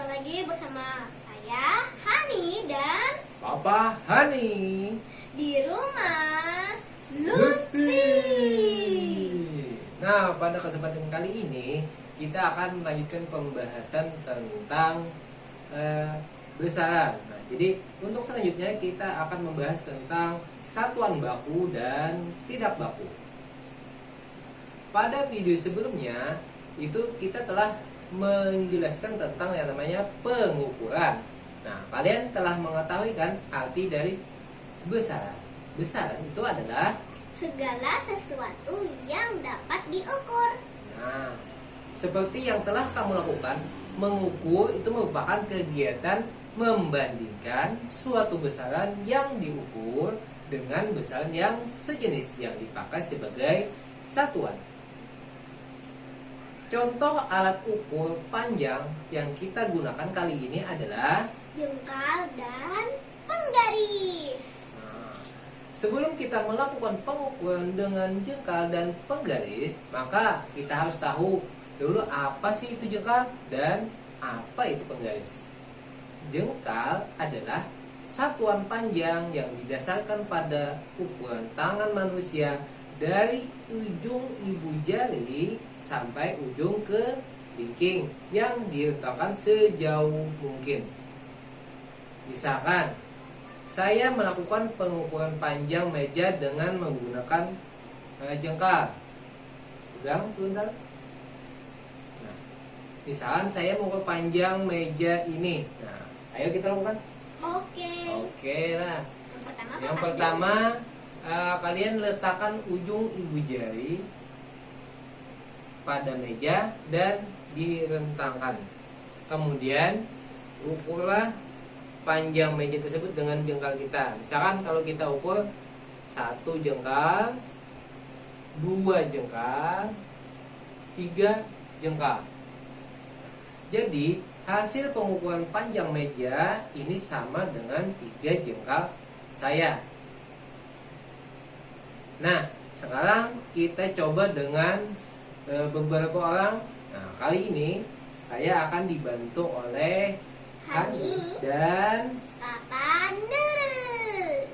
lagi bersama saya Hani dan Papa Hani di rumah Lutfi. Lutfi. Nah, pada kesempatan kali ini kita akan melanjutkan pembahasan tentang besaran. Nah, jadi untuk selanjutnya kita akan membahas tentang satuan baku dan tidak baku. Pada video sebelumnya itu kita telah menjelaskan tentang yang namanya pengukuran. Nah, kalian telah mengetahui kan arti dari besaran. Besaran itu adalah Segala sesuatu yang dapat diukur. nah, seperti yang telah kamu lakukan, mengukur itu merupakan kegiatan membandingkan suatu besaran yang diukur dengan besaran yang sejenis yang dipakai sebagai satuan. Contoh alat ukur panjang yang kita gunakan kali ini adalah Jengkal dan penggaris. nah, sebelum kita melakukan pengukuran dengan jengkal dan penggaris, maka kita harus tahu dulu apa sih itu jengkal dan apa itu penggaris. Jengkal adalah satuan panjang yang didasarkan pada ukuran tangan manusia dari ujung ibu jari sampai ujung ke kelingking yang diletakkan sejauh mungkin. Misalkan saya melakukan pengukuran panjang meja dengan menggunakan jengkal. Pegang sebentar. Nah, misalkan saya mengukur panjang meja ini. Nah, ayo kita lakukan. Oke. Lah. Yang Yang pertama, kalian letakkan ujung ibu jari pada meja dan direntangkan. Kemudian ukurlah panjang meja tersebut dengan jengkal kita. Misalkan kalau kita ukur 1 jengkal, 2 jengkal, 3 jengkal. Jadi hasil pengukuran panjang meja ini sama dengan 3 jengkal saya. Nah, sekarang kita coba dengan beberapa orang. Nah, kali ini saya akan dibantu oleh Hani dan Papa Nurul.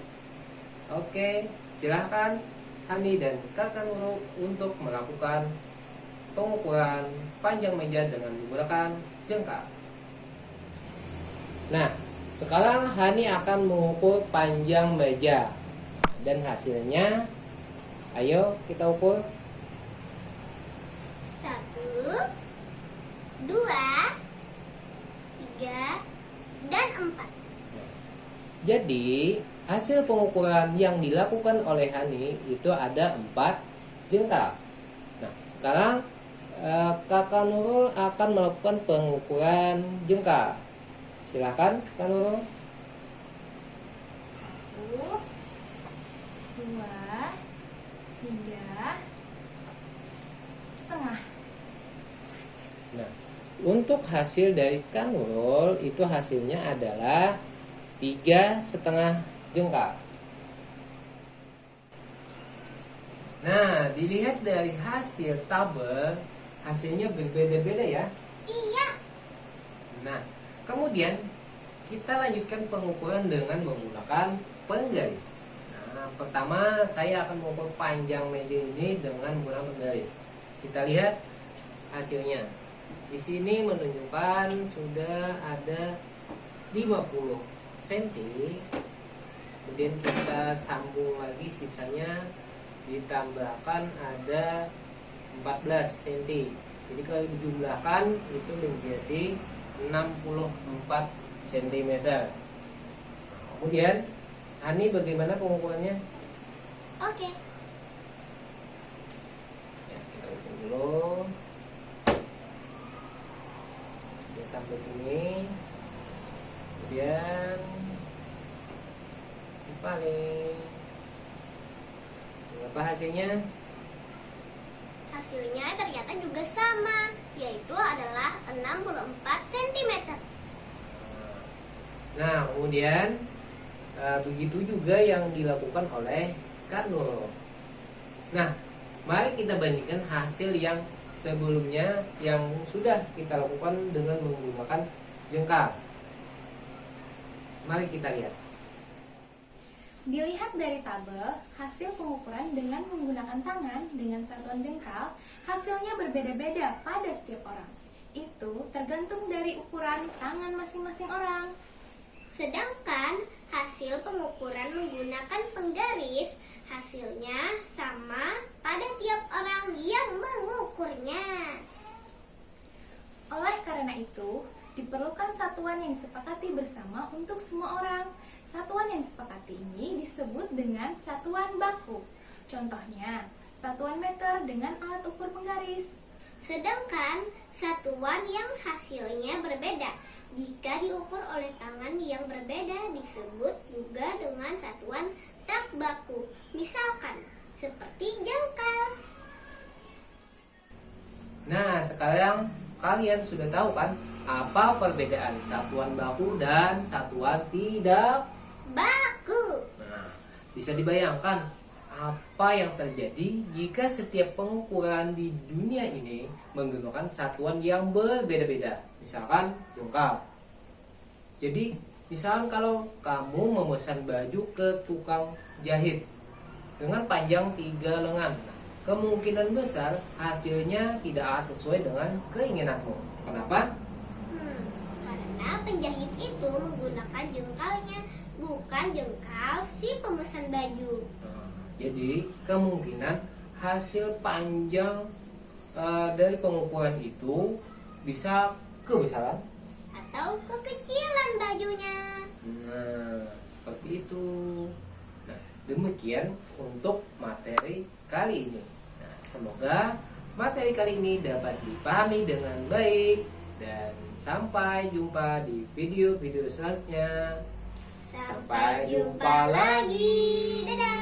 Oke, silahkan Hani dan Kakak Nurul untuk melakukan pengukuran panjang meja dengan menggunakan jengkal. Nah, sekarang Hani akan mengukur panjang meja dan hasilnya, ayo kita ukur. 1, 2, 3, dan 4. Jadi hasil pengukuran yang dilakukan oleh Hani itu ada 4 jengkal. Nah, sekarang Kakak Nurul akan melakukan pengukuran jengkal. Silahkan Kak Nurul. 1, 2, 3 setengah. Nah, untuk hasil dari Kak Nurul itu hasilnya adalah 3,5 jengkal. Nah, dilihat dari hasil tabel, hasilnya berbeda-beda ya. Iya. Nah, kemudian kita lanjutkan pengukuran dengan menggunakan penggaris. Nah, pertama saya akan mengukur panjang meja ini dengan menggunakan penggaris. Kita lihat hasilnya. Di sini menunjukkan sudah ada 50 cm. Kemudian kita sambung lagi, sisanya ditambahkan ada 14 cm. Jadi kalau dijumlahkan itu menjadi 64 cm. Kemudian Hani bagaimana pengukurannya? Oke. Ya, kita ukur dulu. Ya, sampai sini. Kemudian dibalik. Berapa hasilnya? Hasilnya ternyata juga sama, yaitu adalah 64 cm. Nah, kemudian begitu juga yang dilakukan oleh Kak Nurul. Nah, mari kita bandingkan hasil yang sebelumnya yang sudah kita lakukan dengan menggunakan jengkal. Mari kita lihat. Dilihat dari tabel, hasil pengukuran dengan menggunakan tangan dengan satuan jengkal, hasilnya berbeda-beda pada setiap orang. Itu tergantung dari ukuran tangan masing-masing orang. Sedangkan hasil pengukuran menggunakan penggaris, hasilnya sama pada tiap orang yang mengukurnya. Oleh karena itu, diperlukan satuan yang disepakati bersama untuk semua orang. Satuan yang disepakati ini disebut dengan satuan baku. Contohnya, satuan meter dengan alat ukur penggaris. Sedangkan satuan yang hasilnya berbeda jika diukur oleh tangan yang berbeda disebut juga dengan satuan tak baku. Misalkan seperti jengkal. Nah, sekarang kalian sudah tahu kan apa perbedaan satuan baku dan satuan tidak Baku. Nah, bisa dibayangkan apa yang terjadi jika setiap pengukuran di dunia ini menggunakan satuan yang berbeda-beda. Misalkan jengkal. Jadi, misalkan kalau kamu memesan baju ke tukang jahit dengan panjang 3 lengan, kemungkinan besar hasilnya tidak akan sesuai dengan keinginanmu. Kenapa? Karena penjahit itu menggunakan jengkalnya, bukan jengkal si pemesan baju. Jadi kemungkinan hasil panjang dari pengukuran itu bisa kebesaran Atau kekecilan bajunya. Nah, seperti itu. Nah, demikian untuk materi kali ini. Nah, semoga materi kali ini dapat dipahami dengan baik dan sampai jumpa di video-video selanjutnya. Sampai jumpa lagi. Dadah.